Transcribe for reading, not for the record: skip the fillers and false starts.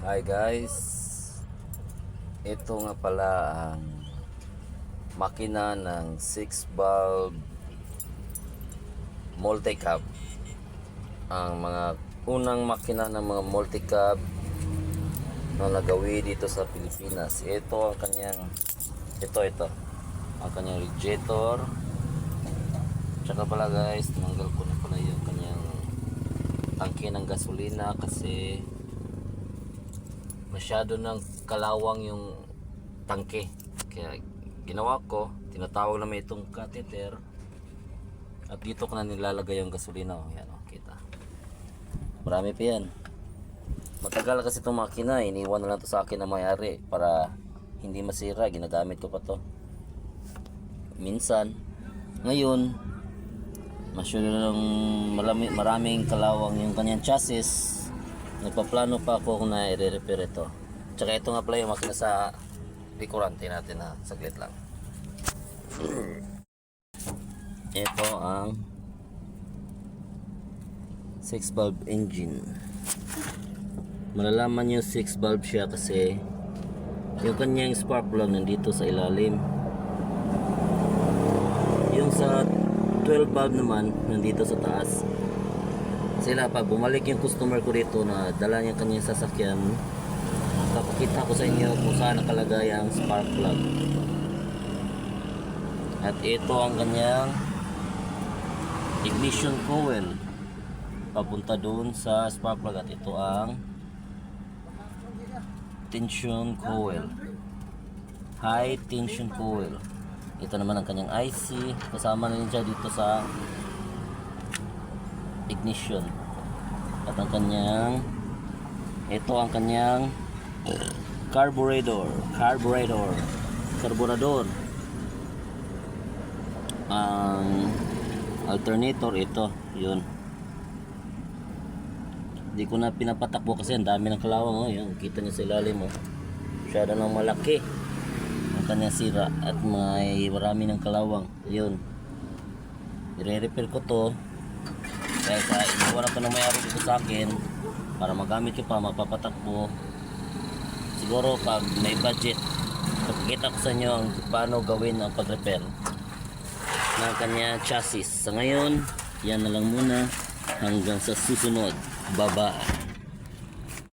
Hi guys, ito nga pala ang makina ng 6 valve multi-cab. Ang mga unang makina ng mga multi-cab na nagawi dito sa Pilipinas. Ito ang kanyang ito ang kanyang radiator. Tsaka pala guys, tinanggal ko na pala yung kanyang tangke ng gasolina kasi masyado ng kalawang yung tangke. Kaya ginawa ko, tinatawag namin itong catheter at dito ko na nilalagay yung gasolina. Yan, kita, marami pa yan. Matagal kasi itong makina, iniwan na lang to sa akin na may-ari para hindi masira. Ginagamit ko pa to minsan. Ngayon masyado ng maraming kalawang yung kanyang chassis. Nagpaplano pa ako kung na i-repair ito. Tsaka ito nga pala yung makina sa likurante natin na saglit lang. Ito ang 6 valve engine. Malalaman nyo 6 valve siya kasi yung kanyang spark plug nandito sa ilalim. Yung sa 12 valve naman nandito sa taas. Sila pag bumalik yung customer ko dito na dala niya kanyang sasakyan, papakita ko sa inyo kung saan nakalagay ang spark plug. At ito ang kanyang ignition coil papunta doon sa spark plug. At ito ang tension coil, high tension coil. Ito naman ang kanyang IC, kasama na niya dito sa ignition. At ang kanyang ito ang kanyang carburetor. Ang alternator ito, yun. Hindi ko na pinapatakbo kasi ang dami ng kalawang. Oh, yun, kita niyo sa ilalim. Oh, masyado nang malaki ang kanyang sira at marami ng kalawang. Yun, i-repair ko to. Kaya sa iniwan na ito na may-ari dito sa akin para magamit ko pa, mapapatakbo. Siguro pag may budget, pakikita ko sa inyo ang paano gawin ang pag-repair ng kanya chassis. Sa ngayon, yan na lang muna. Hanggang sa susunod. Bye-bye.